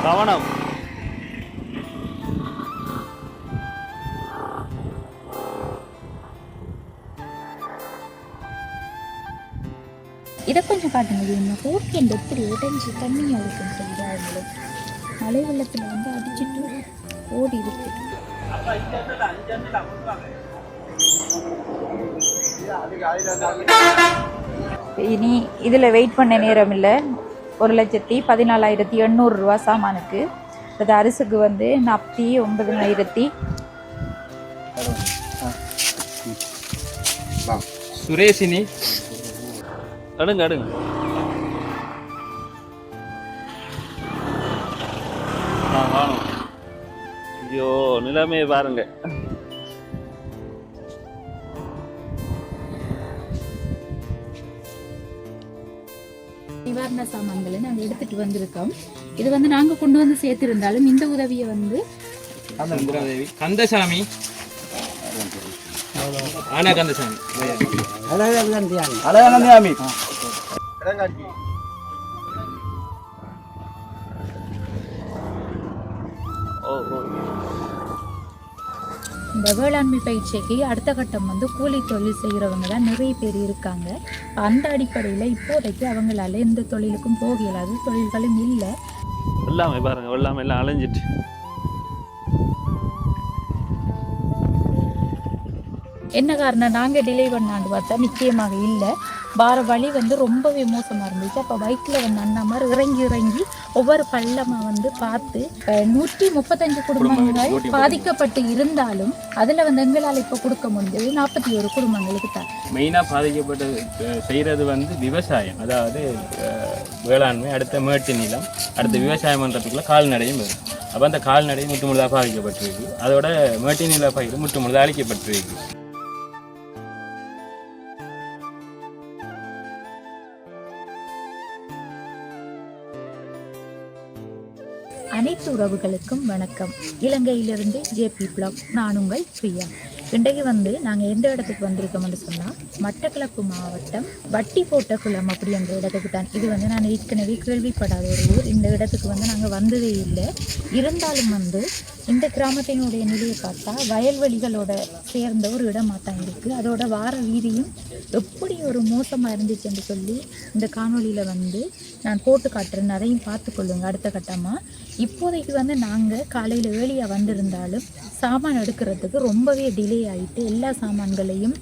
கவனம். இதை கொஞ்சம் காட்ட முடியுமா? ஊர்க்கெண்டு எப்படி உடைஞ்சி தண்ணியாக இருக்குன்னு சொல்லிடுறாங்களே. மழை வெள்ளத்தில் வந்து அடிச்சுட்டு ஓடி இருக்கு. இனி இதில் வெயிட் பண்ண நேரம் இல்லை. 1,14,800 ரூபா சாமானுக்கு. அது அரிசுக்கு வந்து 49,000. சுரேஷினி அடுங்க அடுங்க. ஐயோ நிலைமையை பாருங்க. நிவாரண சாமான்களை நாங்கள் எடுத்துட்டு வந்திருக்கோம். இது வந்து நாங்கள் கொண்டு வந்து சேர்த்திருந்தாலும் இந்த உதவியை வந்து கந்தசாமி கந்தசாமி இந்த வேளாண்மை பயிற்சிக்கு அடுத்த கட்டம் வந்து கூலி தொழில் செய்கிறவங்க தான் நிறைய பேர் இருக்காங்க. அந்த அடிப்படையில் இப்போதைக்கு அவங்களால எந்த தொழிலுக்கும் போக இயலாது, தொழில்களும் இல்லை. எல்லாமே பாருங்க, எல்லாமே எல்லாம் அலைஞ்சிட்டு. என்ன காரணம் நாங்கள் டிலே பண்ணான்னு பார்த்தா நிச்சயமாக இல்லை. வார வழி வந்து ரொம்பவே மோசமாக இருந்துச்சு. அப்போ பைக்கில் வந்து அண்ணா மாதிரி இறங்கி ஒவ்வொரு பள்ளமாக வந்து பார்த்து 135 குடும்பங்கள் பாதிக்கப்பட்டு இருந்தாலும் அதில் வந்து எங்களால் இப்போ கொடுக்க முடிஞ்சது 41 குடும்பங்களுக்கு தான். மெயினாக பாதிக்கப்பட்டு செய்கிறது வந்து விவசாயம், அதாவது வேளாண்மை, அடுத்த மேட்டு நிலம், அடுத்த விவசாயம் பண்ணுறதுக்குள்ள கால்நடையும் வரும். அப்போ அந்த கால்நடை முற்றுமுழுதாக பாதிக்கப்பட்டிருக்கு. அதோட மேட்டு நில பயிர் முற்றுமுழுதாக அழிக்கப்பட்டிருக்கு. அனைத்து உறவுகளுக்கும் வணக்கம். இலங்கையிலிருந்து ஜேபி பிளாக். நான் உங்கள் பிரியா. இன்றைக்கு வந்து நாங்கள் எந்த இடத்துக்கு வந்திருக்கோம்னு சொன்னால் மட்டக்களப்பு மாவட்டம் வட்டி போட்ட குளம் அப்படின்ற இடத்துக்கு தான். இது வந்து நான் ஏற்கனவே கேள்விப்படாத ஒரு ஊர். இந்த இடத்துக்கு வந்து நாங்கள் வந்ததே இல்லை. இருந்தாலும் வந்து இந்த கிராமத்தினுடைய நிலையை பார்த்தா வயல்வெளிகளோட சேர்ந்த ஒரு இடமாக தான் இருக்குது. அதோட வார வீதியும் எப்படி ஒரு மோசமாக இருந்துச்சுன்னு சொல்லி இந்த காணொலியில் வந்து நான் போட்டு காட்டுறேன். அதையும் பார்த்துக்கொள்ளுங்க அடுத்த கட்டமாக. இப்போதைக்கு வந்து நாங்கள் காலையில் ஏர்லியாக வந்திருந்தாலும் சாமான் எடுக்கிறதுக்கு ரொம்பவே டிலே ஆகிட்டு எல்லா சாமான்களையும்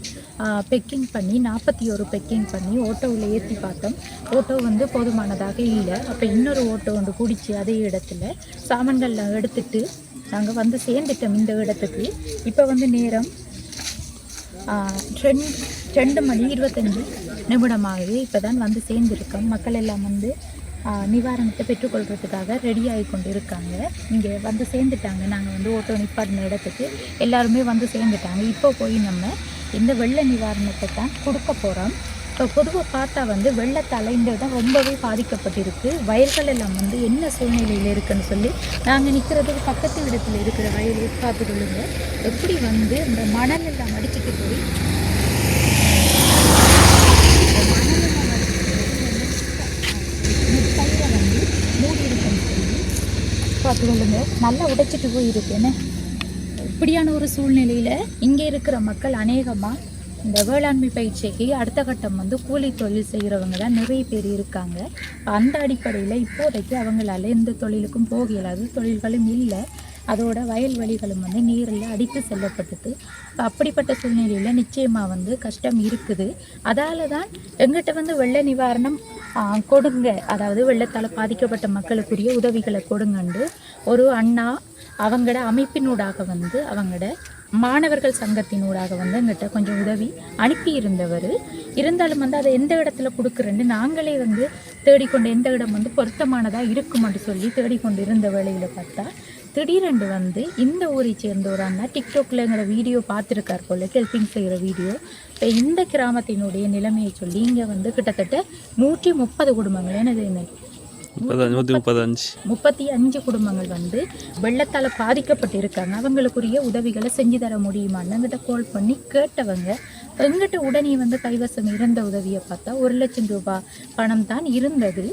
பெக்கிங் பண்ணி 41 பெக்கிங் பண்ணி ஓட்டோவில் ஏற்றி பார்த்தோம். ஓட்டோ வந்து போதுமானதாக இல்லை. அப்போ இன்னொரு ஓட்டோ வந்து பிடிச்சி அதே இடத்துல சாமான்கள்லாம் எடுத்துட்டு நாங்கள் வந்து சேர்ந்துட்டோம் இந்த இடத்துக்கு. இப்போ வந்து நேரம் 2:25 இப்போ தான் வந்து சேர்ந்துருக்கோம். மக்கள் எல்லாம் வந்து நிவாரணத்தை பெற்றுக்கொள்கிறதுக்காக ரெடி ஆகி கொண்டு இருக்காங்க. இங்கே வந்து சேர்ந்துட்டாங்க. நாங்கள் வந்து ஓட்டோ நிப்பாட்டின இடத்துக்கு எல்லாருமே வந்து சேர்ந்துட்டாங்க. இப்போ போய் நம்ம இந்த வெள்ள நிவாரணத்தை தான் கொடுக்க போகிறோம். இப்போ பொதுவாக பார்த்தா வந்து வெள்ளத்தால் இந்த இடம் ரொம்பவே பாதிக்கப்பட்டிருக்கு. வயல்கள் எல்லாம் வந்து என்ன சூழ்நிலையில் இருக்குன்னு சொல்லி நாங்கள் நிற்கிறதுக்கு பக்கத்து இடத்துல இருக்கிற வயலை பார்த்துக்கொள்ளுங்க. எப்படி வந்து இந்த மணல் எல்லாம் அடிச்சுட்டு போய் பயிரை வந்து மூடி இருக்குன்னு சொல்லி பார்த்துக்கொள்ளுங்க. நல்லா உடைச்சிட்டு போயிருக்குன்னு இப்படியான ஒரு சூழ்நிலையில் இங்கே இருக்கிற மக்கள் அநேகமாக இந்த வேளாண்மை பயிற்சிக்கு அடுத்த கட்டம் வந்து கூலி தொழில் செய்கிறவங்க தான் நிறைய பேர் இருக்காங்க. அந்த அடிப்படையில் இப்போதைக்கு அவங்களால எந்த தொழிலுக்கும் போக இயலாது, தொழில்களும் இல்லை. அதோட வயல்வெளிகளும் வந்து நீரில் அடித்து செல்லப்பட்டது. அப்படிப்பட்ட சூழ்நிலையில் நிச்சயமாக வந்து கஷ்டம் இருக்குது. அதால் தான் எங்கிட்ட வந்து வெள்ள நிவாரணம் கொடுங்க, அதாவது வெள்ளத்தால் பாதிக்கப்பட்ட மக்களுக்குரிய உதவிகளை கொடுங்கண்டு ஒரு அண்ணா அவங்களோட அமைப்பினூடாக வந்து அவங்களோட மாணவர்கள் சங்கத்தினூடாக வந்து எங்கிட்ட கொஞ்சம் உதவி அனுப்பியிருந்தவர். இருந்தாலும் வந்து அதை எந்த இடத்துல கொடுக்குறேன்னு நாங்களே வந்து தேடிக்கொண்டு எந்த இடம் வந்து பொருத்தமானதாக இருக்குமென்று சொல்லி தேடிக்கொண்டு இருந்த வேளையில் பார்த்தா திடீரென்று வந்து இந்த ஊரை சேர்ந்த ஒரு அண்ணா டிக்டாக்ல எங்களோட வீடியோ பார்த்துருக்கார் போல, ஹெல்பிங் செய்கிற வீடியோ. இப்போ இந்த கிராமத்தினுடைய நிலைமையை சொல்லி இங்கே வந்து கிட்டத்தட்ட 130 குடும்பங்கள், எனது 35 குடும்பங்கள் வந்து வெள்ளத்தால் பாதிக்கப்பட்டு இருக்காங்க. அவங்களுக்குரிய உதவிகளை செஞ்சு தர முடியுமான்னு எங்கிட்ட கால் பண்ணி கேட்டவங்க எங்கிட்ட உடனே வந்து கைவசம் இருந்த உதவியை பார்த்தா 1 லட்சம் ரூபாய் பணம் தான் இருந்தது.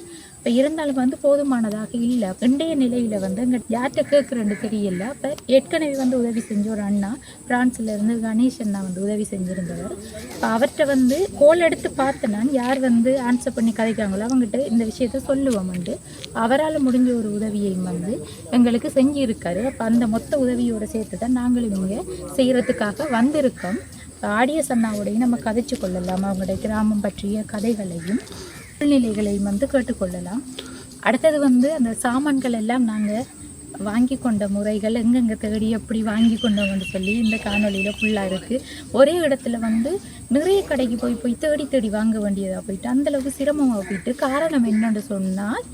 இப்போ இருந்தாலும் வந்து போதுமானதாக இல்லை. இன்றைய நிலையில் வந்து அங்கே யார்கிட்ட கேட்குறேன்னு தெரியல. அப்போ ஏற்கனவே வந்து உதவி செஞ்ச ஒரு அண்ணா பிரான்ஸ்லேருந்து கணேஷ் அண்ணா வந்து உதவி செஞ்சுருந்தவர். இப்போ அவர்கிட்ட வந்து கோல் எடுத்து பார்த்தேன்னா யார் வந்து ஆன்சர் பண்ணி கதைக்காங்களோ அவங்ககிட்ட இந்த விஷயத்த சொல்லுவோம் வந்து அவரால் முடிஞ்ச ஒரு உதவியையும் வந்து எங்களுக்கு செஞ்சுருக்காரு. அப்போ அந்த மொத்த உதவியோடு சேர்த்து தான் நாங்களும் இங்கே செய்கிறதுக்காக வந்திருக்கோம். ஆடியஸ் அண்ணாவோடையும் நம்ம கதைச்சு கொள்ளலாம். அவங்களுடைய கிராமம் பற்றிய கதைகளையும் சூழ்நிலைகளையும் வந்து கேட்டுக்கொள்ளலாம். அடுத்தது வந்து அந்த சாமான்கள் எல்லாம் நாங்கள் வாங்கி கொண்ட முறைகள் எங்கெங்கே தேடி எப்படி வாங்கி கொண்டோம்னு சொல்லி இந்த காணொலியில் ஃபுல்லாக இருக்குது. ஒரே இடத்துல வந்து நிறைய கடைக்கு போய் தேடி வாங்க வேண்டியதாக போயிட்டு அந்தளவுக்கு சிரமமாக போயிட்டு காரணம் என்னென்னு சொன்னால்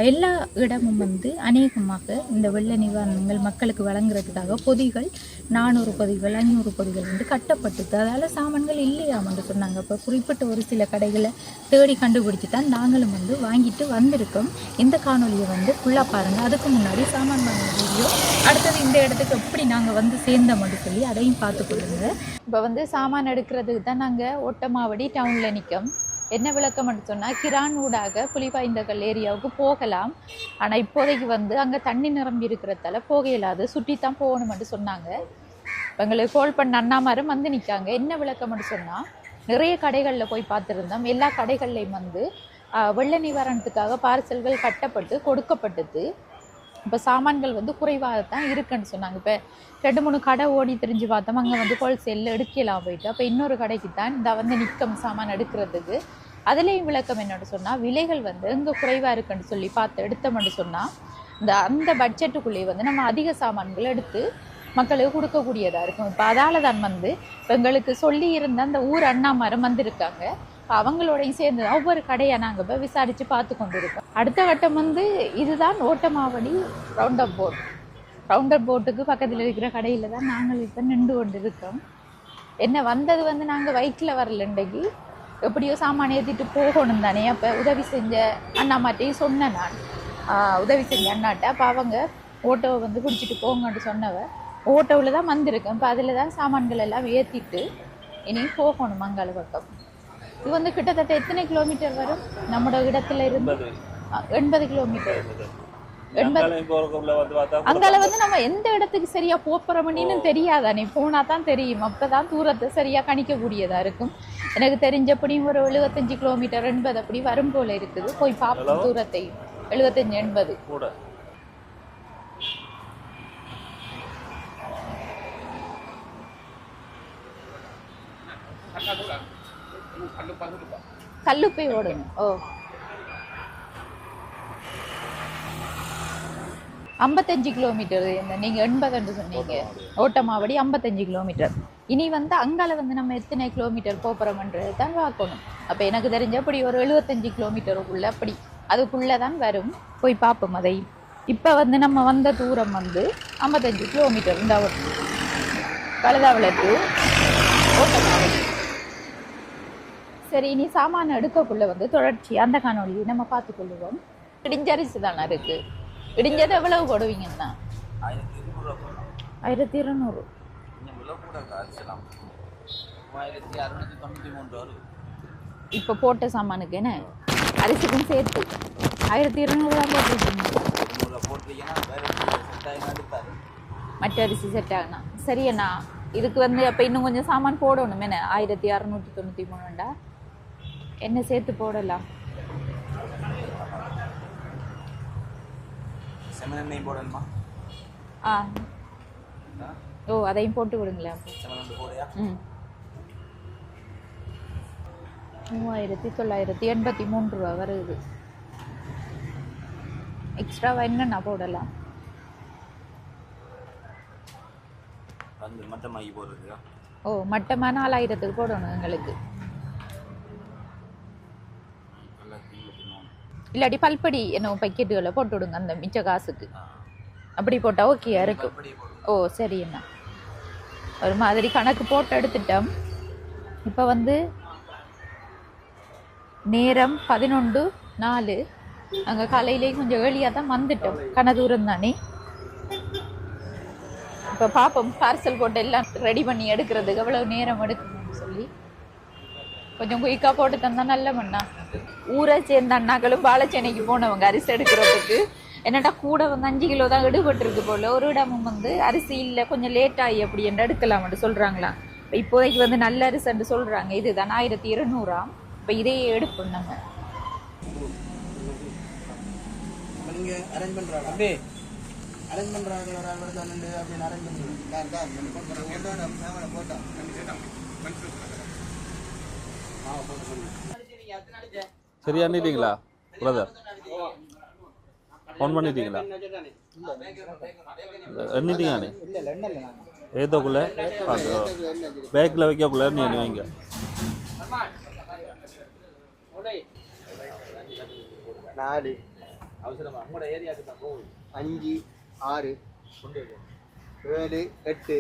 எல்லா இடமும் வந்து அநேகமாக இந்த வெள்ள நிவாரணங்கள் மக்களுக்கு வழங்குறதுக்காக பொதிகள் 400 பொதிகள் 500 பொதிகள் வந்து கட்டப்பட்டுது. அதால் சாமான்கள் இல்லையாமன்னு சொன்னாங்க. இப்போ குறிப்பிட்ட ஒரு சில கடைகளை தேடி கண்டுபிடிச்சி தான் நாங்களும் வந்து வாங்கிட்டு வந்திருக்கோம். இந்த காணொலியை வந்து ஃபுல்லாக பாருங்கள். அதுக்கு முன்னாடி சாமான் வாங்கின வீடியோ அடுத்தது இந்த இடத்துக்கு எப்படி நாங்கள் வந்து சேர்ந்தோம்னு சொல்லி அதையும் பார்த்துக்கொள்ளுங்க. இப்போ வந்து சாமான் எடுக்கிறதுக்கு தான் நாங்கள் ஒட்டமாவடி டவுனில் நிற்கும். என்ன விளக்கம்னு சொன்னால் கிரான் ஊடாக புலிபாய்ந்தகல் ஏரியாவுக்கு போகலாம். ஆனால் இப்போதைக்கு வந்து அங்கே தண்ணி நிரம்பி இருக்கிறதால போக இயலாது, சுற்றித்தான் போகணுமென்று சொன்னாங்க. எங்களுக்கு கால் பண்ண அண்ணாமாரும் வந்து நிற்காங்க. என்ன விளக்கம்னு சொன்னால் நிறைய கடைகளில் போய் பார்த்துருந்தோம். எல்லா கடைகள்லையும் வந்து வெள்ள நிவாரணத்துக்காக பார்சல்கள் கட்டப்பட்டு கொடுக்கப்பட்டது. இப்போ சாமான்கள் வந்து குறைவாக தான் இருக்குன்னு சொன்னாங்க. இப்போ 2-3 கடை ஓடி தெரிஞ்சு பார்த்தோம். அங்கே வந்து ஹோல்சேலில் எடுக்கலாம் போயிட்டு. அப்போ இன்னொரு கடைக்கு தான் இந்த வந்து நிற்கும் சாமான் எடுக்கிறதுக்கு. அதுலேயும் விளக்கம் என்னென்னு சொன்னால் விலைகள் வந்து இங்கே குறைவாக இருக்குன்னு சொல்லி பார்த்து எடுத்தோம்னு சொன்னால் அந்த பட்ஜெட்டுக்குள்ளேயே வந்து நம்ம அதிக சாமான்கள் எடுத்து மக்களுக்கு கொடுக்கக்கூடியதாக இருக்கும். இப்போ அதால் தான் வந்து எங்களுக்கு சொல்லி இருந்த அந்த ஊர் அண்ணாமாரும் வந்திருக்காங்க. அவங்களோடையும் சேர்ந்து ஒவ்வொரு கடையை நாங்கள் இப்போ விசாரித்து பார்த்து கொண்டு இருக்கோம். அடுத்த கட்டம் வந்து இதுதான் ஓட்டமாவடி ரவுண்டர் போட்டுக்கு பக்கத்தில் இருக்கிற கடையில் தான் நாங்கள் இப்போ நின்று கொண்டு இருக்கோம். என்ன வந்தது வந்து நாங்கள் பைக்கில் வரல, இன்றைக்கு எப்படியோ சாமான் ஏற்றிட்டு போகணும் தானே. அப்போ உதவி செஞ்ச அண்ணாமாட்டையும் சொன்னேன் நான், உதவி செஞ்ச அண்ணாட்ட. அப்போ அவங்க ஓட்டோவை வந்து பிடிச்சிட்டு போங்கன்னு சொன்னவ ஓட்டோவில் தான் வந்திருக்கேன். இப்போ அதில் தான் சாமான்கள் எல்லாம் ஏற்றிட்டு இனி போகணும் மங்காள பக்கம். இது வந்து கிட்டத்தட்ட எத்தனை கிலோமீட்டர் வரும் நம்மளோட இடத்துல இருந்து? 80 கிலோமீட்டர். அங்கால வந்து நம்ம எந்த இடத்துக்கு சரியா போறோம்னு தெரியாதானே, போனா தான் தெரியும். அப்பதான் தூரத்தை சரியா கணிக்கக்கூடியதா இருக்கும். எனக்கு தெரிஞ்சபடியும் ஒரு 75 கிலோமீட்டர் 80 அப்படி வரும் போல இருக்குது. போய் பார்ப்போம் தூரத்தை. 75-80 கூட. கல்லுப்பை ஓடுங்க. ஓ 55 கிலோமீட்டர். நீங்க 80 சொன்னீங்க. ஓட்டமாவடி 55 கிலோமீட்டர். இனி வந்து அங்கால வந்து நம்ம எத்தனை கிலோமீட்டர் போறோம்ன்றது தான் பார்க்கணும். அப்ப எனக்கு தெரிஞ்ச அப்படி ஒரு 75 கிலோமீட்டருக்குள்ள அப்படி அதுக்குள்ளதான் வரும். போய் பார்ப்போம் அதை. இப்ப வந்து நம்ம வந்த தூரம் வந்து 55 கிலோமீட்டர். இந்த கழுதாவளத்து ஓட்டமாவடி. சரி, இனி சாமான எடுக்கக்குள்ள வந்து தொடர்ச்சி அந்த காணொலியை நம்ம பார்த்துக்கொள்ளுவோம். இடிஞ்சரிசி தானே இருக்கு. இடிஞ்சது எவ்வளவு போடுவீங்கன்னா? 1200. இப்போ போட்ட சாமானுக்கு என்ன அரிசிக்கும் சேர்த்து 1200 தான் போட்டுருக்கீங்க. மற்ற அரிசி செட் ஆகுனா சரி அண்ணா. இதுக்கு வந்து அப்போ இன்னும் கொஞ்சம் சாமான் போடணும். என்ன 1693 என்ன சேர்த்து போடலாம்? ஓ அதையும் போட்டு விடுங்களேன். 3983 ரூபா வருது. எக்ஸ்ட்ராவா என்னன்னா போடலாம்? ஓ மட்டமா 4000க்கு போடணும் எங்களுக்கு. இல்லாட்டி பல்படி என்ன பக்கெட்டுகளை போட்டு விடுங்க அந்த மிச்ச காசுக்கு. அப்படி போட்டால் ஓகே இருக்கும். ஓ சரி அண்ணா. ஒரு மாதிரி கணக்கு போட்டு எடுத்துட்டோம். இப்போ வந்து நேரம் 11:04. அங்கே காலையிலேயே கொஞ்சம் ஏர்லியாக தான் வந்துட்டோம். கனதூரம் தானே. இப்போ பார்ப்போம் பார்சல் போட்டு எல்லாம் ரெடி பண்ணி எடுக்கிறதுக்கு எவ்வளோ நேரம் எடுக்கணும்னு சொல்லி. கொஞ்சம் குயிக்காக போட்டு தந்தா நல்ல மண்ணா. ஊரை சேர்ந்த அண்ணாக்களும் வாழைச்சேனைக்கு போனவங்க அரிசி எடுக்கிறதுக்கு. என்னடா கூட வந்து 5 கிலோ தான் எடுபட்டுருக்கு போல். ஒரு இடமும் வந்து அரிசி இல்லை, கொஞ்சம் லேட் ஆகி அப்படி என்ன எடுக்கலாம்னு சொல்கிறாங்களாம். இப்போ இப்போதைக்கு வந்து நல்ல அரிசின்னு சொல்கிறாங்க. இதுதான் 1200. இப்போ இதே எடுப்போம் நம்ம. சரியா எண்ணிட்டீங்களா பிரதர்? ஃபோன் பண்ணிட்டீங்களா? எண்ணிட்டீங்க ஏதோக்குள்ள பேக்கில் வைக்கக்குள்ள நீ வைங்க. 4 5 6 7 8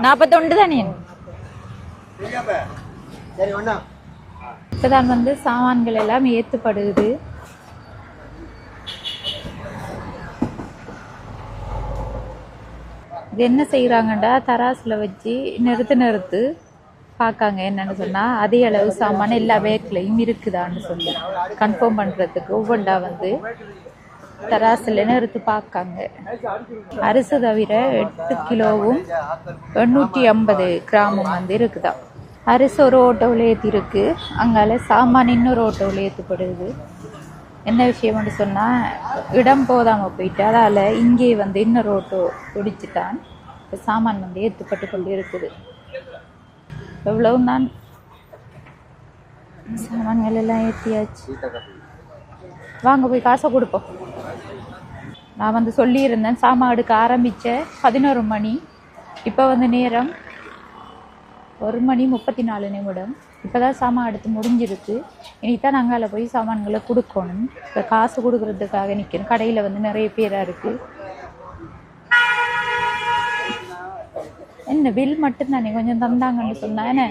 $41 தானே. இப்பதான் வந்து சாமான்கள் எல்லாம் ஏற்றுப்படுது. இது என்ன செய்கிறாங்கண்டா, தராசில் வச்சு நிறுத்து பார்க்காங்க. என்னன்னு சொன்னால் அதே அளவு சாமான எல்லா பேக்லையும் இருக்குதான்னு சொல்லி கன்ஃபார்ம் பண்ணுறதுக்கு ஒவ்வொன்றா வந்து தராசில் நிறுத்து பார்க்காங்க. அரிசி தவிர 8 கிலோவும் 850 கிராமும் வந்து இருக்குதா. அரிசி ஒரு ஓட்டோவில் ஏற்றிருக்கு. அங்கால சாமான் இன்னொரு ஓட்டோவில் ஏற்றப்படுது. என்ன விஷயம்னு சொன்னால் இடம் போதாமல் போயிட்டு அதால் இங்கே வந்து இன்னொரு ஓட்டோ பிடிச்சிட்டான். இப்போ சாமான் வந்து ஏற்றப்பட்டு கொண்டு இருக்குது. எவ்வளவு தான் சாமான்கள் எல்லாம் ஏற்றியாச்சு. வாங்க போய் காசை கொடுப்போம். நான் வந்து சொல்லியிருந்தேன் சாமான் எடுக்க ஆரம்பித்த 11 மணி. இப்போ வந்து நேரம் 1:34. இப்போ தான் சாமான் எடுத்து முடிஞ்சிருக்கு. இனித்தான் நாங்கள் போய் சாமான்களை கொடுக்கணும். இப்போ காசு கொடுக்கறதுக்காக நிற்கணும். கடையில் வந்து நிறைய பேராக இருக்குது. என்ன பில் மட்டும்தானே கொஞ்சம் தந்தாங்கன்னு சொன்னா என்ன?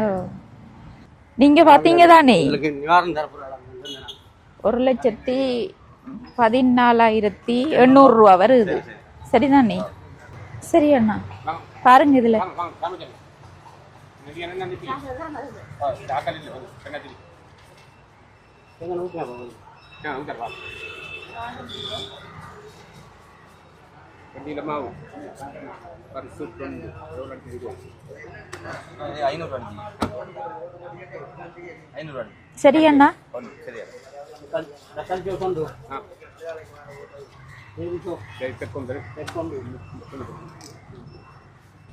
ஓ, நீங்கள் பார்த்தீங்க தானே 1,14,800 வருது. சரிதானே? சரி அண்ணா பாருங்க இதில் சரி அண்ணா.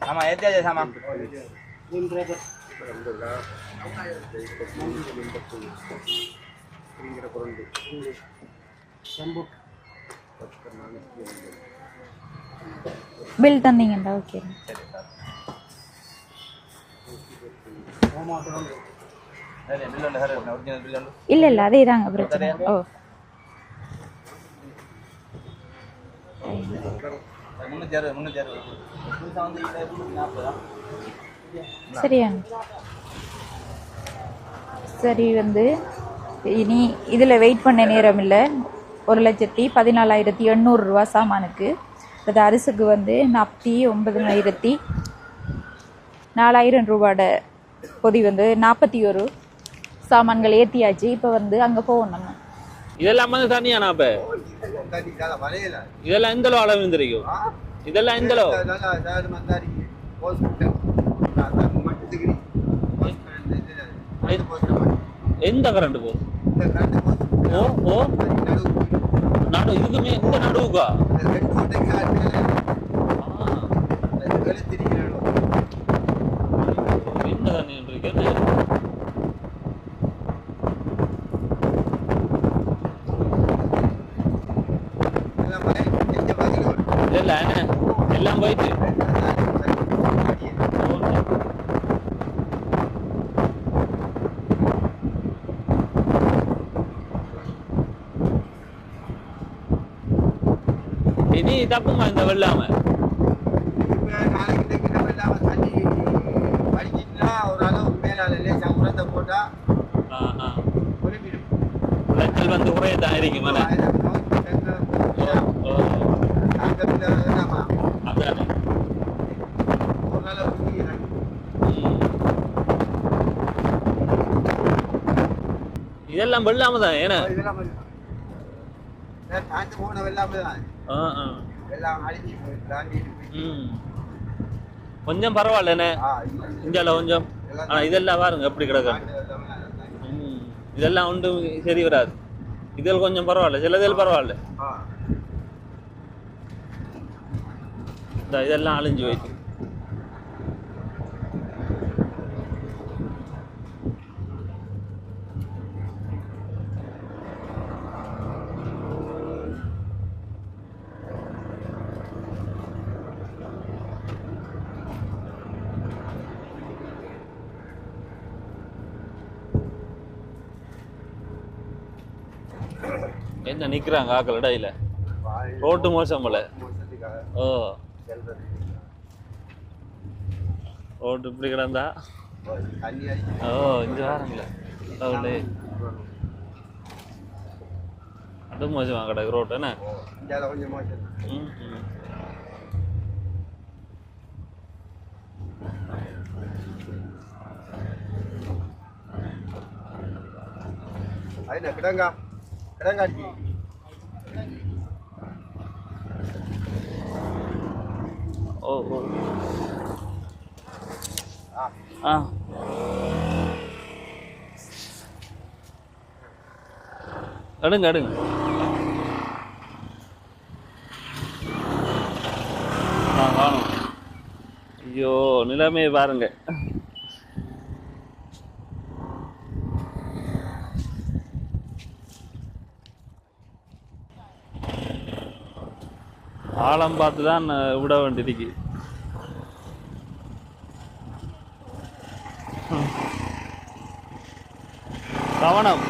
ஆமா ஏத்தியாச்சு சாமான். பில் தந்தீங்கண்டா. ஓகே. இல்லை இல்லை அதே தாங்க பிரச்சனை. ஓ சரியா. சரி வந்து இனி இதில் வெயிட் பண்ண நேரம் இல்லை. 1,14,800 சாமானுக்கு. அது அரிசிக்கு வந்து 49,000 4000 ரூபாயோட பொதி வந்து 41 சாமான்கள் ஏற்றியாச்சு. இப்போ வந்து அங்கே போவோம் நம்ம. இதெல்லாம் வந்து தனியானா அப்ப இதெல்லாம் எந்த அளவு இருந்திருக்கும்? இதெல்லாம் எந்த அளவு? எந்த கரண்ட் போகுது? ஓ ஓ நடு இதுக்குமே இந்த நடுவுக்கா? என்ன தண்ணி இருக்கு? எல்லாம் போயிட்டு இனி தப்புமா இந்த வெள்ளாம விளைச்சல் வந்து குறையத்தான் இருக்கும். இதெல்லாம் வெள்ளாம தான். ஏன்னா கொஞ்சம் பரவாயில்லண்ணே இந்தியாவில் கொஞ்சம். ஆனா இதெல்லாம் பாருங்க எப்படி கிடக்கு. இதெல்லாம் ஒன்றும் சரி வராது. இதில் கொஞ்சம் பரவாயில்ல, சிலதில் பரவாயில்ல. இதெல்லாம் அழிஞ்சு போயிட்டு. என்ன நிக்கிறாங்க ஆக்கள் இடையில? ரோட்டு மோசம் போல. ஓ ரோட்டு இப்படி கிடந்தா ஓ இங்க வாருங்களே அது மோசமா கிடக்கு ரோட்டு. என்ன கிடங்கா கிடங்காட்சி ஓ ஓ ஆ எடுங்க எடுங்க. காணும். ஐயோ நிலைமையை பாருங்க. ஆழம் பார்த்து தான் விட வேண்டியிருக்கு. கவனம்.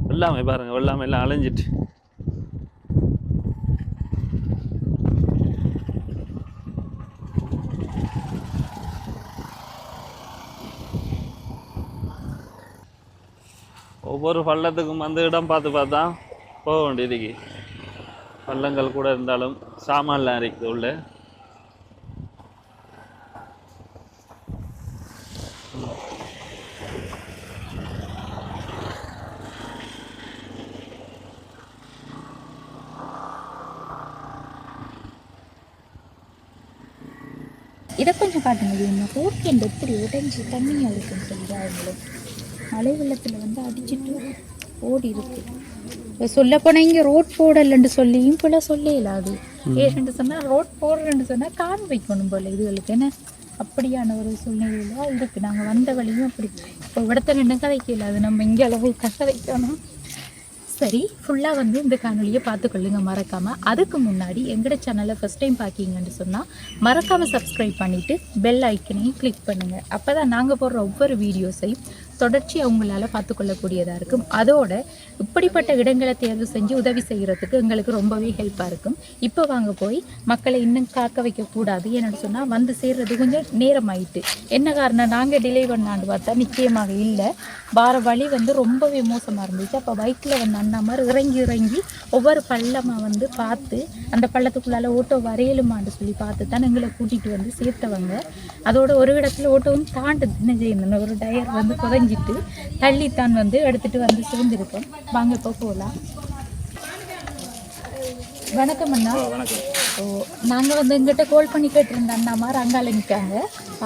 வெள்ளாமை பாருங்க, வெள்ளாமை எல்லாம் அலைஞ்சிட்டு. ஒவ்வொரு பள்ளத்துக்கும் வந்து இடம் பார்த்து பார்த்தா போக வேண்டியதுக்கு. பள்ளங்கள் கூட இருந்தாலும் சாமான்லாம் இருக்குது உள்ள. இதை கொஞ்சம் காட்ட முடியும். ரோட் எண்ட் எப்படி உடைஞ்சி தண்ணியாக இருக்குன்னு சொல்லி அவங்களும் மழை வெள்ளத்தில் வந்து அடிச்சுட்டு ஓடி இருக்கு. சொல்லப்போனால் இங்கே ரோட் போடலைன்னு சொல்லியும் போல சொல்ல இல்லாது. ஏன்னு சொன்னால் ரோட் போடுறேன்னு சொன்னால் கான் வைக்கணும் போல் இதுகளுக்கு. என்ன அப்படியான ஒரு சூழ்நிலையில இருக்குது. நாங்கள் வந்த வழியும் அப்படி. இப்போ இடத்துல நின்று கதைக்க இல்லாது, நம்ம இங்கே அளவு கதைக்கணும். சரி, ஃபுல்லாக வந்து இந்த காணொலியை பார்த்துக்கொள்ளுங்க மறக்காமல். அதுக்கு முன்னாடி எங்களோட சேனலை ஃபஸ்ட் டைம் பார்க்கிங்கன்னு சொன்னால் மறக்காமல் சப்ஸ்கிரைப் பண்ணிவிட்டு பெல் ஐக்கனையும் கிளிக் பண்ணுங்கள். அப்போ தான் நாங்கள் போடுற ஒவ்வொரு வீடியோஸையும் தொடர்ச்சியாக அவங்களால பார்த்துக்கொள்ளக்கூடியதாக இருக்கும். அதோட இப்படிப்பட்ட இடங்களை தேர்வு செஞ்சு உதவி செய்கிறதுக்கு எங்களுக்கு ரொம்பவே ஹெல்ப்பாக இருக்கும். இப்போ வாங்க போய் மக்களை இன்னும் காக்க வைக்கக்கூடாது. என்னென்னு சொன்னால் வந்து சேர்றது கொஞ்சம் நேரமாயிட்டு. என்ன காரணம், நாங்கள் டிலே பண்ணான்னு பார்த்தா நிச்சயமாக இல்லை. வார வழி வந்து ரொம்பவே மோசமாக இருந்துச்சு. அப்போ பைக்கில் வந்து அண்ணா மாதிரி இறங்கி ஒவ்வொரு பள்ளமாக வந்து பார்த்து அந்த பள்ளத்துக்குள்ளால ஓட்டோ வரையலுமான்னு சொல்லி பார்த்து தான் எங்களை கூட்டிகிட்டு வந்து சேர்த்தவங்க. அதோட ஒரு இடத்துல ஓட்டோவும் தாண்டு என்ன செய்யணும், ஒரு டயர் வந்து குறைஞ்சிட்டு தள்ளித்தான் வந்து எடுத்துகிட்டு வந்து சேர்ந்துருக்கோம். வாங்க இப்போ போகலாம். வணக்கம் அண்ணா. ஓ, நாங்கள் வந்து எங்கிட்ட கால் பண்ணி கேட்டிருந்தோம். அண்ணா மாதிரி அங்கால நிற்காங்க.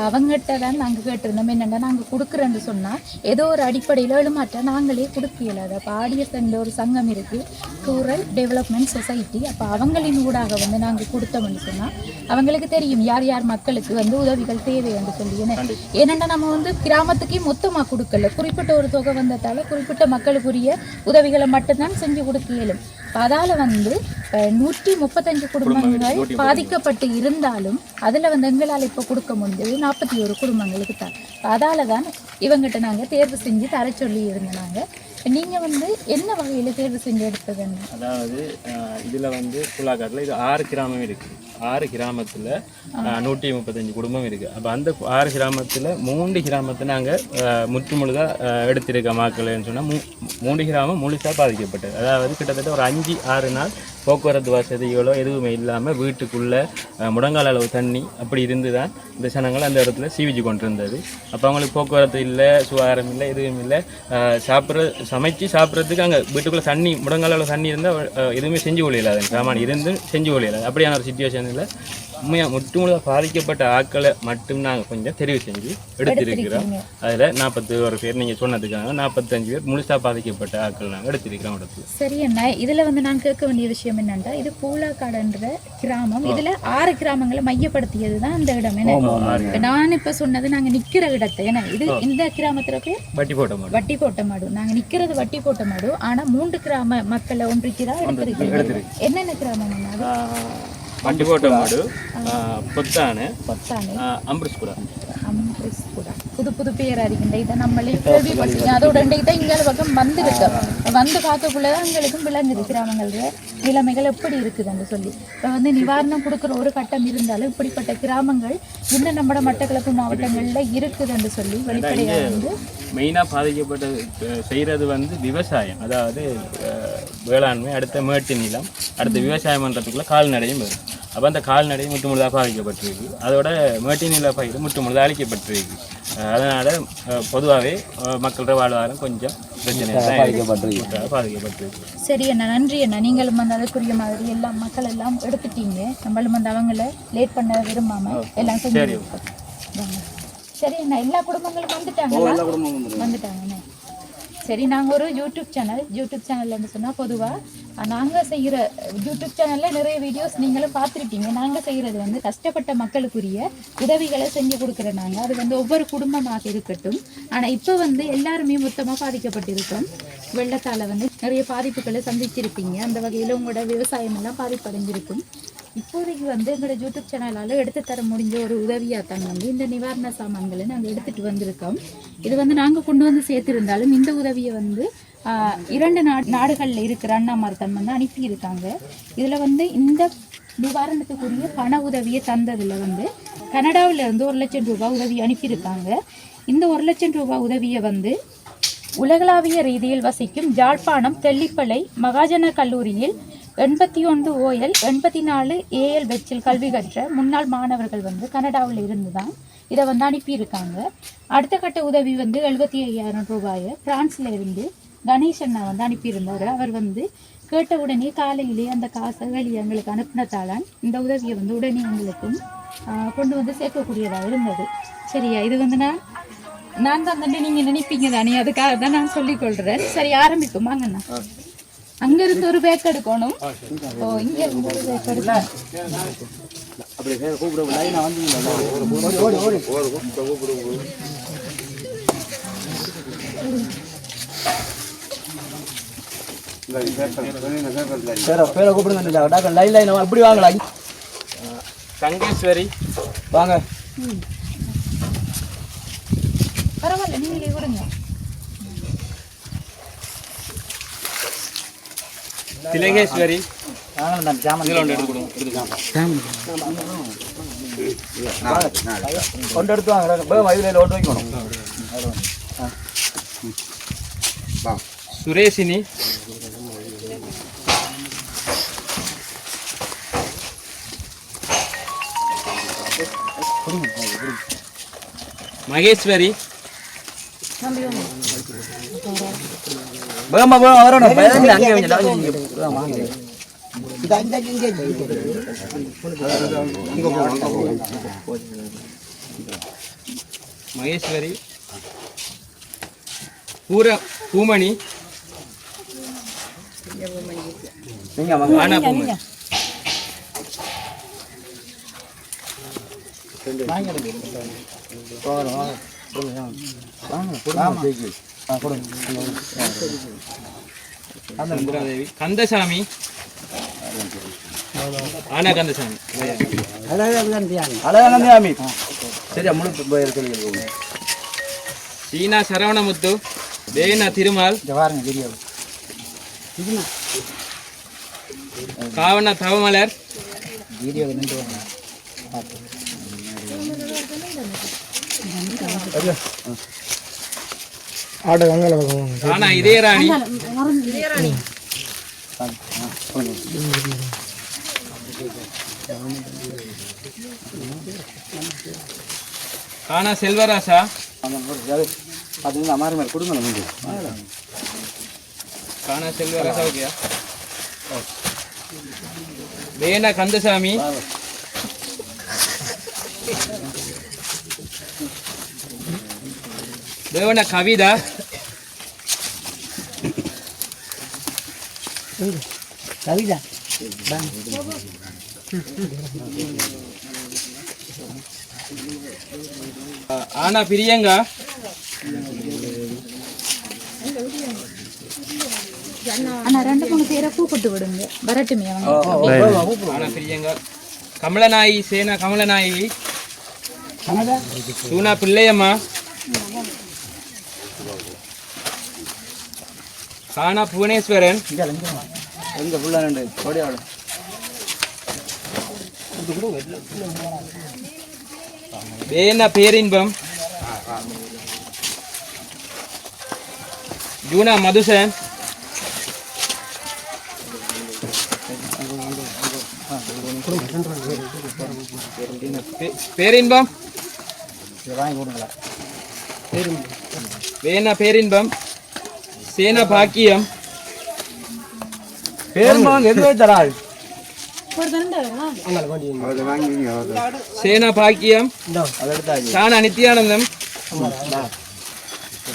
அவங்ககிட்ட தான் நாங்கள் கேட்டிருந்தோம். என்னென்னா நாங்கள் கொடுக்குறேன்னு சொன்னால் ஏதோ ஒரு அடிப்படையில் எழுமாட்ட நாங்களே கொடுக்கல. அதை அப்போ ஆடியர்ஸ்ன்ற ஒரு சங்கம் இருக்குது, ரூரல் டெவலப்மெண்ட் சொசைட்டி. அப்போ அவங்களின் ஊடாக வந்து நாங்கள் கொடுத்தோம்னு சொன்னால் அவங்களுக்கு தெரியும் யார் யார் மக்களுக்கு வந்து உதவிகள் தேவை என்று சொல்லி. ஏன்னா நம்ம வந்து கிராமத்துக்கே மொத்தமாக கொடுக்கல, குறிப்பிட்ட ஒரு தொகை வந்ததால் குறிப்பிட்ட மக்களுக்குரிய உதவிகளை மட்டும்தான் செஞ்சு கொடுக்க இயலும். அதால் வந்து 135 குடும்பங்கள் பாதிக்கப்பட்டு இருந்தாலும் அதில் வந்து எங்களால் இப்போ கொடுக்க முடிஞ்சது 41 குடும்பங்களுக்கு தான். அதால் தான் இவங்ககிட்ட நாங்கள் தேர்வு செஞ்சு தர சொல்லி இருந்தோம். நாங்கள் நீங்கள் வந்து என்ன வகையில் தேர்வு செஞ்சு எடுத்ததுன்னு, அதாவது இதில் வந்து புலாக்காட்டில் இது 6 கிராமம் இருக்குது. 6 கிராமத்தில் 135 குடும்பம் இருக்குது. அப்போ அந்த 6 கிராமத்தில் 3 கிராமத்தை நாங்கள் முழுதாக எடுத்திருக்க மக்கள்னு சொன்னால் 3 கிராமம் முழுசாக பாதிக்கப்பட்டது. அதாவது கிட்டத்தட்ட ஒரு 5-6 நாள் போக்குவரத்து வசதிகளோ எதுவுமே இல்லாமல் வீட்டுக்குள்ளே முடங்கால அளவு தண்ணி அப்படி இருந்து தான் இந்த ஜனங்கள் அந்த இடத்துல சீவிச்சு கொண்டு இருந்தது. அப்போ அவங்களுக்கு போக்குவரத்து இல்லை, சுகாதாரம் இல்லை, எதுவும் இல்லை. சமைச்சு சாப்பிட்றதுக்கு அங்கே வீட்டுக்குள்ளே தண்ணி முடங்கால அளவு தண்ணி இருந்தால் எதுவுமே செஞ்சு கொள்ளையில்லாது. சாமான் இருந்து செஞ்சு கொள்ளையில்லாது. அப்படியான ஒரு சுச்சுவேஷனில் உண்மையாக முழுதாக பாதிக்கப்பட்ட ஆட்களை மட்டும் நாங்கள் கொஞ்சம் தெரிவு செஞ்சு எடுத்திருக்கிறோம். அதில் 41 பேர் நீங்கள் சொன்னதுக்காக 45 பேர் முழுசாக பாதிக்கப்பட்ட ஆட்கள் நாங்கள் எடுத்திருக்கிறோம் இடத்துல. சரி அண்ணா, இதில் வந்து நான் கேட்க வேண்டிய விஷயம் என்னென்னா, இது பூலாக்காடுன்ற கிராமம், இதில் 6 கிராமங்களை மையப்படுத்தியது தான் இந்த இடம். என்ன நான் இப்போ சொன்னது நாங்கள் நிற்கிற இடத்தை. ஏன்னா இது இந்த கிராமத்தில் பேர் வட்டி போட்ட மாடு. நாங்கள் நிற்கிறது வட்டி போட்ட மாடு. ஆனால் 3 கிராம மக்களை ஒன்றிக்கு தான் எடுத்திருக்கீங்க. என்னென்ன கிராமம்? வண்டிபோட்ட மாடு, பொத்தானு, அம்பரிஸ்புரா. புது பேர் அறிகின்ற இதை நம்மளே கேள்விப்பட்டீங்க. அதோட தான் இங்கே பக்கம் வந்திருக்கோம். வந்து பார்க்கக்குள்ளதான் எங்களுக்கும் விளங்குது கிராமங்கள நிலைமைகள் எப்படி இருக்குதுன்னு சொல்லி. இப்போ வந்து நிவாரணம் கொடுக்குற ஒரு கட்டம் இருந்தாலும் இப்படிப்பட்ட கிராமங்கள் இன்னும் நம்ம மட்டக்களப்பு மாவட்டங்களில் இருக்குதுன்னு சொல்லி வெளிப்படையாக வந்து மெயினாக பாதிக்கப்பட்ட செய்கிறது வந்து விவசாயம். அதாவது வேளாண்மை, அடுத்த மேட்டு நிலம், அடுத்த விவசாயம் பண்ணுறதுக்குள்ள கால்நடையும் வரும். அப்போ அந்த கால்நடை முழுதாக பாதிக்கப்பட்டிருக்கு. அதோட மேட்டு நில பயிர் முழுதாக அழிக்கப்பட்டிருக்கு. அதனால் பொதுவாகவே மக்களோட வாழ்வாதாரம் கொஞ்சம் பாதிக்கப்பட்டிருக்கு. சரி அண்ணா, நன்றி அண்ணா. நீங்களும் வந்து அதுக்குரிய மாதிரி எல்லாம் மக்கள் எல்லாம் எடுத்துட்டீங்க. நம்மளும் வந்து அவங்கள லேட் பண்ண விரும்பாம எல்லாம் செஞ்சு. சரி அண்ணா, எல்லா குடும்பங்களும் வந்துட்டாங்கண்ணா. சரி, நாங்கள் ஒரு யூடியூப் சேனல்னு சொன்னால் பொதுவாக நாங்கள் செய்கிற யூடியூப் சேனலில் நிறைய வீடியோஸ் நீங்களும் பார்த்துருப்பீங்க. நாங்கள் செய்கிறது வந்து கஷ்டப்பட்ட மக்களுக்குரிய உதவிகளை செஞ்சு கொடுக்குறோம். நாங்கள் அது வந்து ஒவ்வொரு குடும்பமாக இருக்கட்டும். ஆனால் இப்போ வந்து எல்லாருமே மொத்தமாக பாதிக்கப்பட்டிருக்கோம். வெள்ளத்தால் வந்து நிறைய பாதிப்புகளை சந்திச்சிருப்பீங்க. அந்த வகையில் உங்களோட விவசாயம் எல்லாம் பாதிப்படைஞ்சிருக்கும். இப்போதைக்கு வந்து எங்களோட யூடியூப் சேனலால் எடுத்து தர முடிஞ்ச ஒரு உதவியாக தான் வந்து இந்த நிவாரண சாமான்களை நாங்கள் எடுத்துகிட்டு வந்திருக்கோம். இது வந்து நாங்கள் கொண்டு வந்து சேர்த்திருந்தாலும் இந்த உதவியை வந்து 2 நாடுகளில் இருக்கிற அண்ணாமார் தான் வந்து அனுப்பியிருக்காங்க. இதில் வந்து இந்த நிவாரணத்துக்குரிய பண உதவியை தந்ததில் வந்து கனடாவில் இருந்து 1 லட்சம் ரூபாய் உதவி அனுப்பியிருக்காங்க. இந்த 1 லட்சம் ரூபாய் உதவியை வந்து உலகளாவிய ரீதியில் வசிக்கும் ஜாழ்ப்பாணம் தெல்லிப்பளை மகாஜன கல்லூரியில் 81 OL 84 AL வெச்சில் கல்வி கற்ற முன்னாள் மாணவர்கள் வந்து கனடாவில் இருந்து தான் இதை வந்து அனுப்பியிருக்காங்க. அடுத்த கட்ட உதவி வந்து 75,000 ரூபாயை பிரான்ஸில் இருந்து கணேசண்ணா வந்து அனுப்பியிருந்தார். அவர் வந்து கேட்ட உடனே காலையிலே அந்த காசை வெளியே எங்களுக்கு அனுப்பினதால இந்த உதவியை வந்து உடனே எங்களுக்கும் கொண்டு வந்து சேர்க்கக்கூடியதாக இருந்தது. சரியா, இது வந்து நான் தான் தண்டை நீங்கள் நினைப்பீங்க தானே, அதுக்காக தான் நான் சொல்லிக்கொள்கிறேன். சரி, ஆரம்பிக்கும் வாங்கண்ணா. அங்க இருந்து ஒரு பேக் எடுக்கணும். ஓ, இங்க இருந்து ஒரு பேக் எடுக்கணும். தங்கேஸ்வரி வாங்க. பரவாயில்ல, நீங்களே கொடுங்க. திலகேஸ்வரி கொண்டு எடுத்து வாங்க இதில் ஓட்டு வைக்கணும். சுரேஷினி மகேஸ்வரி மகேஸ்வரி பூமணி ஆனா பூமணி கந்தசாமி ஆனா கந்தசாமி சரியா முழு சீனா சரவணமுத்து வேணா திருமால் காவண தவமலர் ஆனா இதே ராணி காணா செல்வராசா காணா செல்வராசா ஓகேயா வேணா கந்தசாமி தேவன கவிதா ஆனா பிரியங்கா ஆனா 2-3 பேரை கூப்பிட்டு விடுங்க வரட்டுமே அவங்க. ஆனா பிரியங்கா கமலநாயகி சேனா கமலநாயகி சூனா பிள்ளையம்மா கானா புவனேஸ்வரன் வேணா பேரின்பம் ஜூனா மதுசன் பேரின்பம் வேணா பேரின்பம் சேனா பாக்கியம் சேனா பாக்கியம் சானா நித்யானந்தம்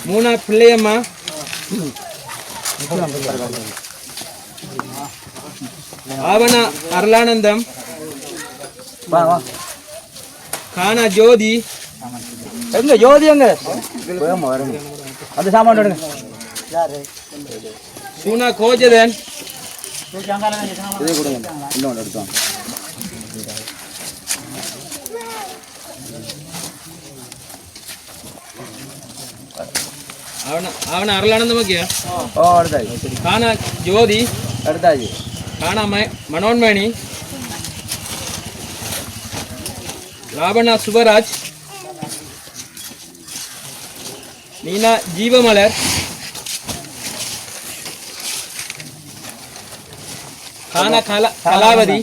மூணா பிள்ளையம்மா ஆவணா அருளானந்தம் கானா ஜோதி எங்க ஜோதி எங்க அந்த சாமான் எடுங்க. சூனா கோஜதன் இதே கொடுங்க இன்னொன்று எடுத்தோம். அவன அருளானந்தம் ஓகே ஓ எடுத்தாச்சு கானா ஜோதி எடுத்தாச்சு. கானா மனோன்மணி ராவணா சுபராஜ் நீனா ஜீவமலர் கானா கலாவதி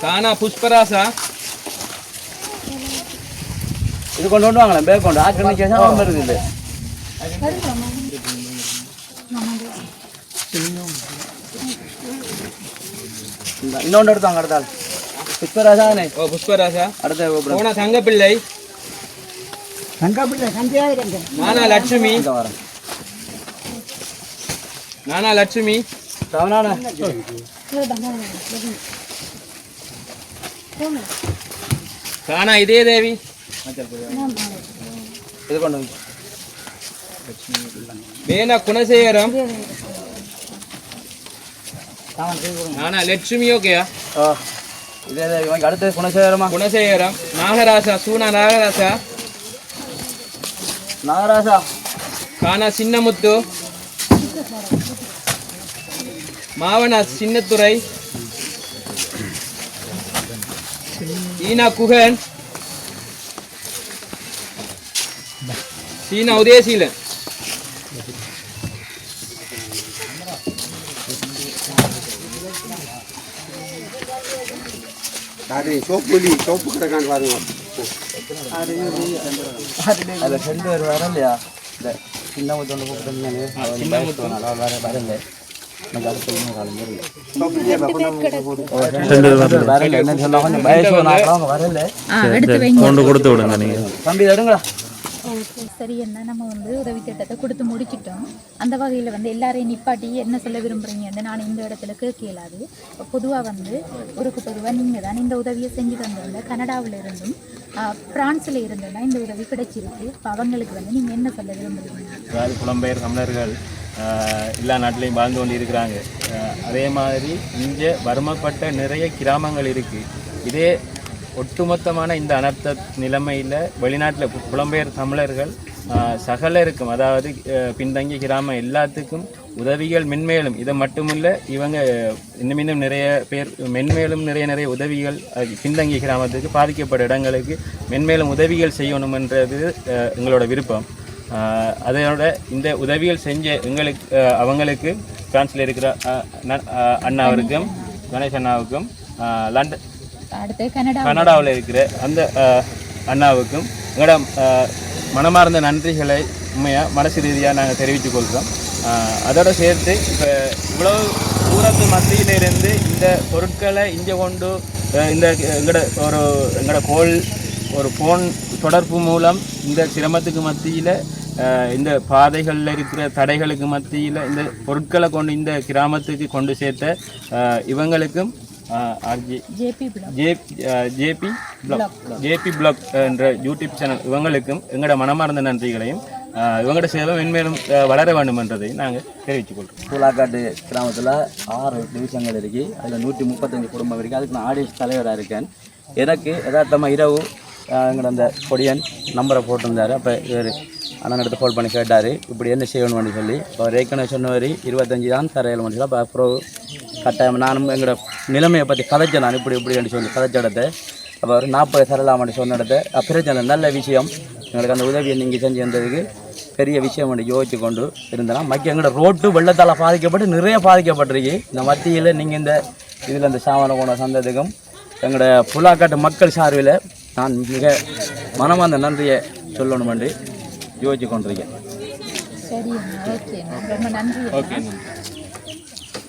கானா புஷ்பராசா இது கொண்டு வாங்களேன் பேக் கொண்டு ஆக்கிரமிச்சு வருது இல்லை இன்னொன்று எடுத்தாங்க அடுத்தாள் புஷ்பராஜானே. ஓ புஷ்பராசா அடுத்த போனா தங்கப்பிள்ளை நானா லட்சுமி வரேன் நானா லட்சுமி சவனான கானா இதே தேவி இது கொண்டு வேணா குணசேகரம் நானா லட்சுமி ஓகேயா ஓ இதே அடுத்து குணசேகரமா குணசேகரம் நாகராசா சூனா நாகராசா நாகராசா கானா சின்னமுத்து மாவன சின்னத்துறை, ஈனா குகன், சீனா உதயசீலன். சோப்பு கிடக்கான்னு பாருங்க. அதில் 2 பேர் வரலையா? இந்த சின்ன ஒன்று கூப்பிட்டு வரல. கொண்டு கொடுத்து விடுங்க நீங்க. தம்பி எடுங்களா. சரி, என்ன நம்ம வந்து உதவி திட்டத்தை கொடுத்து முடிச்சிட்டோம். அந்த வகையில் வந்து எல்லாரையும் நிப்பாட்டி என்ன சொல்ல விரும்புகிறீங்கன்னு நான் இந்த இடத்துல கேட்க இயலாது. பொதுவாக வந்து ஊருக்கு பொதுவாக நீங்கள் தான் இந்த உதவியை செஞ்சு தந்தவங்க கனடாவில் இருந்தும் பிரான்ஸில் இருந்தும் இந்த உதவி கிடைச்சிருக்கு. இப்போ அவங்களுக்கு வந்து நீங்கள் என்ன சொல்ல விரும்புகிறீங்க? அதாவது புலம்பெயர் தமிழர்கள் எல்லா நாட்டிலையும் வாழ்ந்து கொண்டு இருக்கிறாங்க. அதே மாதிரி இங்கே வறுமைப்பட்ட நிறைய கிராமங்கள் இருக்குது. இதே ஒட்டுமொத்தமான இந்த அனர்த்த நிலைமையில் வெளிநாட்டில் புலம்பெயர் தமிழர்கள் சகலருக்கும், அதாவது பின்தங்கிய கிராமம் எல்லாத்துக்கும் உதவிகள் மென்மேலும், இதை மட்டுமில்லை இவங்க இன்னும் நிறைய பேர் மென்மேலும் நிறைய உதவிகள் பின்தங்கிய கிராமத்துக்கு பாதிக்கப்பட்ட இடங்களுக்கு மென்மேலும் உதவிகள் செய்யணுமென்றது எங்களோட விருப்பம். அதோட இந்த உதவிகள் செஞ்ச அவங்களுக்கு பிரான்ஸில் இருக்கிற அண்ணாவிற்கும் கணேஷ் அண்ணாவுக்கும் லண்டன் கனடாவில் இருக்கிற அந்த அண்ணாவுக்கும் எங்களோட மனமார்ந்த நன்றிகளை உண்மையாக மனசு ரீதியாக நாங்கள் தெரிவித்துக் கொள்கிறோம். அதோடு சேர்த்து இப்போ இவ்வளோ தூரத்து மத்தியிலிருந்து இந்த பொருட்களை இங்கே கொண்டு இந்த எங்களோட ஒரு ஃபோன் தொடர்பு மூலம் இந்த சிரமத்துக்கு மத்தியில் இந்த பாதைகளில் இருக்கிற தடைகளுக்கு மத்தியில் இந்த பொருட்களை கொண்டு இந்த கிராமத்துக்கு கொண்டு சேர்த்த இவங்களுக்கும் ஜேபி பிளாக் என்ற யூடியூப் சேனல் இவங்களுக்கும் எங்களோட மனமார்ந்த நன்றிகளையும் இவங்களோட சேவை மென்மேலும் வளர வேண்டும் என்றதையும் நாங்கள் தெரிவித்துக் கொள்கிறோம். பூலாக்காட்டு கிராமத்தில் 6 டிவிஷன்கள் இருக்குது. அதில் 135 குடும்பம் இருக்குது. அதுக்கு நான் ஆடியன்ஸ் தலைவராக இருக்கேன். எனக்கு யதார்த்தமாக இரவு எங்களோட அந்த கொடியன் நம்பரை போட்டிருந்தார். அப்போ இவர் அண்ணன் எடுத்து கால் பண்ணி கேட்டார், இப்படி என்ன செய்யணும்னு சொல்லி. அவர் ஏற்கனவே சொன்னவரி 25 தான் தரையில் சொல்லி. அப்போ அப்புறம் கட்டாயம் நானும் எங்களோட நிலைமையை பற்றி கதைச்சேன். நான் இப்படின்னு சொல்லி கதைச்ச இடத்த அப்போ அவர் 40 தரலாமான்னு சொன்ன இடத்த பிரச்சனை நல்ல விஷயம். எங்களுக்கு அந்த உதவியை நீங்கள் செஞ்சு வந்ததுக்கு பெரிய விஷயம் ஒன்று யோசிச்சு கொண்டு இருந்தேன். மக்கள் எங்களோட ரோட்டு வெள்ளத்தால் பாதிக்கப்பட்டு நிறைய பாதிக்கப்பட்டிருக்கு. இந்த மத்தியில் நீங்கள் இந்த இதில் இந்த சாவன போன சந்ததுக்கும் எங்களோட புலாக்காட்டு மக்கள் சார்பில் நான் மிக மனமார்ந்த நன்றியை சொல்லணுமென்று யோசிச்சு கொண்டிருக்கேன்.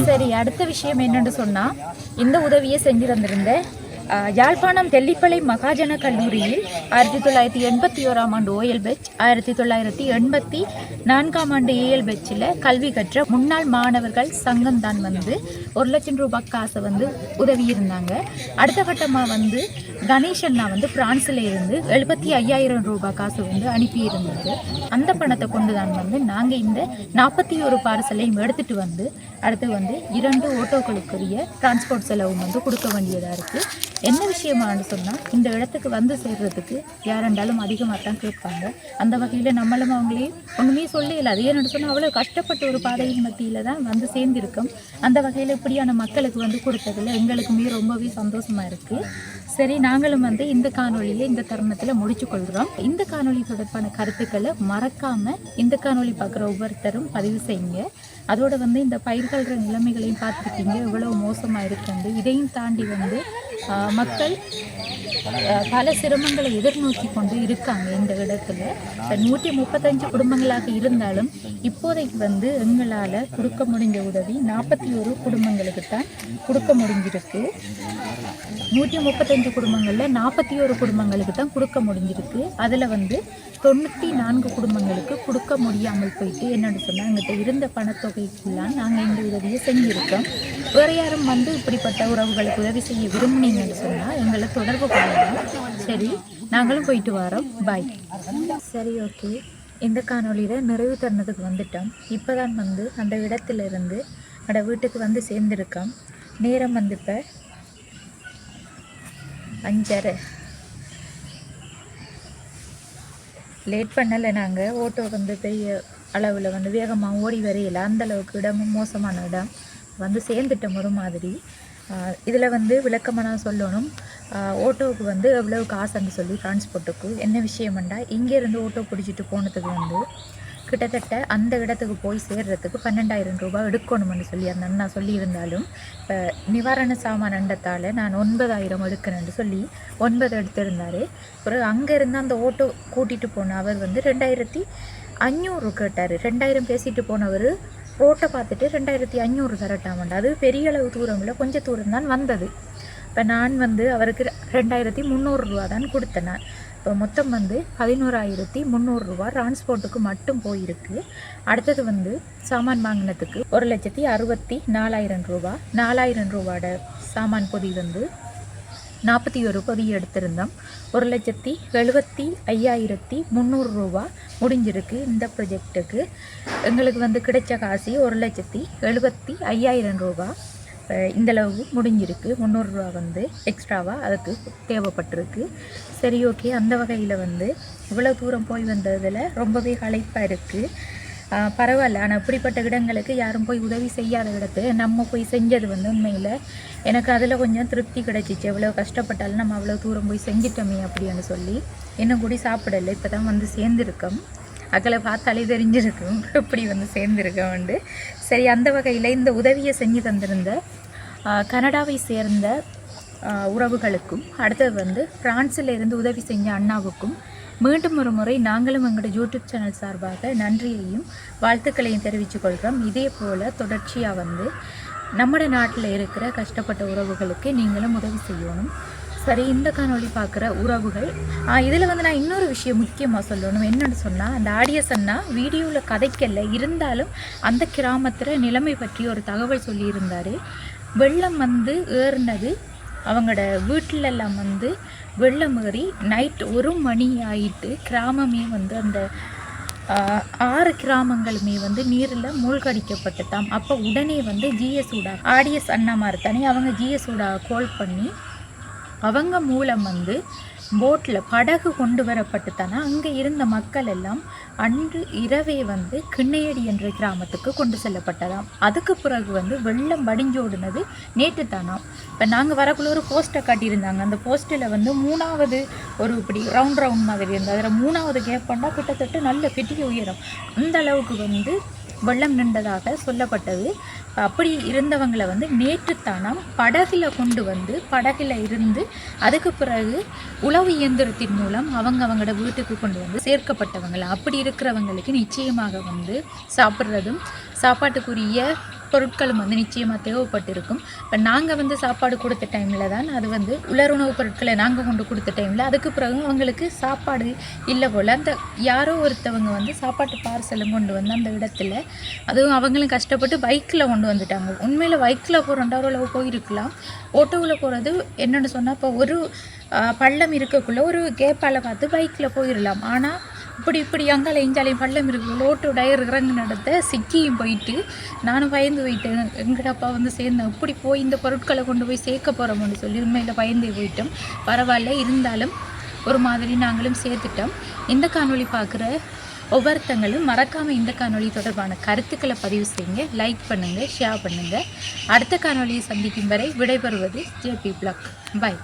சரி, அடுத்த விஷயம் என்னென்னு சொன்னால், இந்த உதவியை செஞ்சு தந்திருந்த யாழ்ப்பாணம் தெல்லிப்பளை மகாஜன கல்லூரியில் 1981ஆம் ஆண்டு ஓஎல் பெச், 1984ஆம் ஆண்டு ஏஎல் பெச்சில் கல்வி கற்ற முன்னாள் மாணவர்கள் சங்கம் தான் வந்து 1 லட்சம் ரூபாய் காசை வந்து உதவி இருந்தாங்க. அடுத்த கட்டமாக வந்து கணேஷன்னா வந்து பிரான்ஸில் இருந்து 75,000 ரூபாய் காசு வந்து அனுப்பியிருந்தது. அந்த பணத்தை கொண்டு தான் வந்து நாங்கள் இந்த 41 பார்சலையும் எடுத்துகிட்டு வந்து அடுத்து வந்து 2 ஓட்டோக்களுக்குரிய டிரான்ஸ்போர்ட் செலவும் வந்து கொடுக்க வேண்டியதாக இருக்குது. என்ன விஷயமானு சொன்னால், இந்த இடத்துக்கு வந்து சேர்றதுக்கு யாரெண்டாலும் அதிகமாக தான் கேட்பாங்க. அந்த வகையில் நம்மளும் அவங்களையும் ஒன்றுமே சொல்லல. அது ஏன்னு சொன்னால், அவ்வளோ கஷ்டப்பட்ட ஒரு பாதையின் மத்தியில் தான் வந்து சேர்ந்திருக்கோம். அந்த வகையில் இப்படியான மக்களுக்கு வந்து கொடுத்ததில் எங்களுக்குமே ரொம்பவே சந்தோஷமாக இருக்குது. சரி, நாங்களும் வந்து இந்த காணொலியை இந்த தருணத்தில் முடிச்சுக்கொள்கிறோம். இந்த காணொலி தொடர்பான கருத்துக்களை மறக்காமல் இந்த காணொலி பார்க்குற ஒவ்வொருத்தரும் பதிவு செய்யுங்க. அதோடு வந்து இந்த பயிர்கள்ற நிலைமைகளையும் பார்த்துருக்கீங்க, எவ்வளோ மோசமாக இருக்குது. இதையும் தாண்டி வந்து மக்கள் பல சிரமங்களை எதிர்நோக்கி கொண்டு இருக்காங்க. இந்த இடத்துல 135 குடும்பங்களாக இருந்தாலும் இப்போதைக்கு வந்து எங்களால் கொடுக்க முடிஞ்ச உதவி 41 குடும்பங்களுக்கு தான் கொடுக்க முடிஞ்சிருக்கு. 135 குடும்பங்களில் 41 குடும்பங்களுக்கு தான் கொடுக்க முடிஞ்சிருக்கு. அதில் வந்து 94 குடும்பங்களுக்கு கொடுக்க முடியாமல் போயிட்டு என்னென்னு சொன்னால், எங்கிட்ட இருந்த பணத்தொகைக்குள்ளான் நாங்கள் இந்த உதவியை செஞ்சுருக்கோம். வேறு யாரும் வந்து இப்படிப்பட்ட உறவுகளுக்கு உதவி செய்ய விரும்புனீங்கன்னு சொன்னால் எங்களை தொடர்பு கொள்ளலாம். சரி, நாங்களும் போயிட்டு வரோம். பாய். சரி, ஓகே. இந்த காணொலியில் நிறைவு தருணத்துக்கு வந்துட்டோம். இப்போ தான் வந்து அந்த இடத்துலேருந்து என்னோட வீட்டுக்கு வந்து சேர்ந்துருக்கோம். நேரம் வந்து இப்போ 5:30. லேட் பண்ணலை. நாங்கள் ஓட்டோ வந்து போய் அளவில் வந்து வேகமாக ஓடி வரையில அந்தளவுக்கு இடமும் மோசமான இடம் வந்து சேர்ந்துட்டோம் ஒரு மாதிரி. இதில் வந்து விளக்கமாக நான் சொல்லணும், ஓட்டோவுக்கு வந்து எவ்வளவு காசுன்னு சொல்லி டிரான்ஸ்போர்ட்டுக்கு என்ன விஷயம்ண்டா, இங்கேருந்து ஓட்டோ பிடிச்சிட்டு போனதுக்கு வந்து கிட்டத்தட்ட அந்த இடத்துக்கு போய் சேர்றதுக்கு 12,000 ரூபாய் எடுக்கணும்னு சொல்லி அந்த அண்ணா சொல்லியிருந்தாலும் இப்போ நிவாரண சாமான் அண்டத்தால் நான் 9,000 எடுக்கணும்னு சொல்லி 9 எடுத்திருந்தார். அப்புறம் அங்கேருந்து அந்த ஓட்டோ கூட்டிகிட்டு போன அவர் வந்து 2,500 கேட்டார். 2,000 பேசிட்டு போனவர் ரோட்டை பார்த்துட்டு 2,500 தரட்டாமண்டா. அது பெரிய அளவு தூரம் இல்லை, கொஞ்சம் தூரம் தான் வந்தது. இப்போ நான் வந்து அவருக்கு 2,300 ரூபா தான் கொடுத்தேன். நான் இப்போ மொத்தம் வந்து 11,300 ரூபா டிரான்ஸ்போர்ட்டுக்கு மட்டும் போயிருக்கு. அடுத்தது வந்து சாமான் வாங்கினதுக்கு 1,64,000 ரூபா. 4,000 ரூபாயோட சாமான் பொதி வந்து 41 பொதி எடுத்திருந்தோம். 1,75,300 ரூபா முடிஞ்சிருக்கு இந்த ப்ரொஜெக்டுக்கு. எங்களுக்கு வந்து கிடைச்ச காசு 1,75,000 ரூபா. இந்தளவு முடிஞ்சிருக்கு. 300 ரூபா வந்து எக்ஸ்ட்ராவாக அதுக்கு தேவைப்பட்டிருக்கு. சரி, ஓகே. அந்த வகையில் வந்து இவ்வளோ தூரம் போய் வந்ததில் ரொம்பவே களைப்பாக இருக்குது. பரவாயில்ல, ஆனால் இப்படிப்பட்ட இடங்களுக்கு யாரும் போய் உதவி செய்யாத இடத்துல நம்ம போய் செஞ்சது வந்து உண்மையில் எனக்கு அதில் கொஞ்சம் திருப்தி கிடைச்சிச்சு. எவ்வளோ கஷ்டப்பட்டாலும் நம்ம அவ்வளோ தூரம் போய் செஞ்சிட்டோமே அப்படின்னு சொல்லி. இன்னும் கூடி சாப்பிடலை, இப்போ தான் வந்து சேர்ந்துருக்கோம். அக்களை பார்த்தாலே தெரிஞ்சிருக்கும் இப்படி வந்து சேர்ந்துருக்கோம். சரி, அந்த வகையில் இந்த உதவியை செஞ்சு தந்திருந்த கனடாவை சேர்ந்த உறவுகளுக்கும், அடுத்தது வந்து பிரான்சில் இருந்து உதவி செஞ்ச அண்ணாவுக்கும் மீண்டும் ஒரு முறை நாங்களும் எங்களோட யூடியூப் சேனல் சார்பாக நன்றியையும் வாழ்த்துக்களையும் தெரிவித்துக் கொள்கிறோம். இதே போல் தொடர்ச்சியாக வந்து நம்ம நாட்டில் இருக்கிற கஷ்டப்பட்ட உறவுகளுக்கு நீங்களும் உதவி செய்யணும். சரி, இந்த காணொளி பார்க்குற உறவுகள், இதில் வந்து நான் இன்னொரு விஷயம் முக்கியமாக சொல்லணும். என்னென்னு சொன்னால், அந்த ஆடியஸ் அண்ணா வீடியோவில் கதைக்கல, இருந்தாலும் அந்த கிராமத்தில் நிலைமை பற்றி ஒரு தகவல் சொல்லியிருந்தார். வெள்ளம் வந்து ஏறினது அவங்களோட வீட்டிலெல்லாம் வந்து வெள்ளம் ஏறி நைட் 1 மணி ஆகிட்டு கிராமமே வந்து அந்த 6 கிராமங்களுமே வந்து நீரில் மூழ்கடிக்கப்பட்டுட்டாம். அப்போ உடனே வந்து ஜிஎஸ்ஊடா ஆடியஸ் அண்ணா மாதிரி தானே அவங்க ஜிஎஸ்ஊடா கால் பண்ணி அவங்க மூலம் வந்து போட்டில் படகு கொண்டு வரப்பட்டு தானே அங்கே இருந்த மக்கள் எல்லாம் அன்று இரவே வந்து கிண்ணையடி என்ற கிராமத்துக்கு கொண்டு செல்லப்பட்டதாம். அதுக்கு பிறகு வந்து வெள்ளம் வடிஞ்சோடுனது நேற்று தானாம். இப்போ நாங்கள் வரக்குள்ள ஒரு போஸ்ட்டை காட்டியிருந்தாங்க. அந்த போஸ்ட்டில் வந்து 3வது ஒரு இப்படி ரவுண்ட் மாதிரி இருந்தது. அதில் 3வது கேப் பண்ணால் கிட்டத்தட்ட நல்ல பெரிய உயரம், அந்த அளவுக்கு வந்து வெள்ளம் நின்றதாக சொல்லப்பட்டது. அப்படி இருந்தவங்களை வந்து நேற்று தானாம் படகுல கொண்டு வந்து படகுல இருந்து அதுக்கு பிறகு உளவு இயந்திரத்தின் மூலம் அவங்களோட வீட்டுக்கு கொண்டு வந்து சேர்க்கப்பட்டவங்களை. அப்படி இருக்கிறவங்களுக்கு நிச்சயமாக வந்து சாப்பிட்றதும் சாப்பாட்டுக்குரிய பொருட்களும் வந்து நிச்சயமாக தேவைப்பட்டிருக்கும். இப்போ நாங்கள் வந்து சாப்பாடு கொடுத்த டைமில் தான் அது வந்து உலருணவு பொருட்களை நாங்கள் கொண்டு கொடுத்த டைமில் அதுக்கு பிறகு அவங்களுக்கு சாப்பாடு இல்லை போல். அந்த யாரோ ஒருத்தவங்க வந்து சாப்பாட்டு பார்சலும் கொண்டு வந்து அந்த இடத்துல, அதுவும் அவங்களும் கஷ்டப்பட்டு பைக்கில் கொண்டு வந்துட்டாங்க. உண்மையில் பைக்கில் போகிற 2 அளவு போயிருக்கலாம். ஓட்டோவில் போகிறது என்னென்னு சொன்னால், இப்போ ஒரு பள்ளம் இருக்கக்குள்ளே ஒரு கேப்பால் பார்த்து பைக்கில் போயிடலாம். ஆனால் இப்படி அங்கால எஞ்சாலையும் பள்ளம் இருக்குள்ள ஓட்டோ டயர் இறங்கு நடத்த சிக்கியும் போயிட்டு நானும் பயந்து போயிட்டேன். எங்கடப்பா வந்து சேர்ந்தேன், இப்படி போய் இந்த பொருட்களை கொண்டு போய் சேர்க்க போகிறோம்னு சொல்லி உண்மையில் பயந்தே போயிட்டோம். பரவாயில்ல, இருந்தாலும் ஒரு மாதிரி நாங்களும் சேர்த்துட்டோம். இந்த காணொளி பார்க்குற ஒவ்வொருத்தங்களும் மறக்காமல் இந்த காணொளி தொடர்பான கருத்துக்களை பதிவு செய்யுங்க, லைக் பண்ணுங்கள், ஷேர் பண்ணுங்கள். அடுத்த காணொளியை சந்திக்கும் வரை விடைபெறுவது ஜேபி பிளாக். பாய்.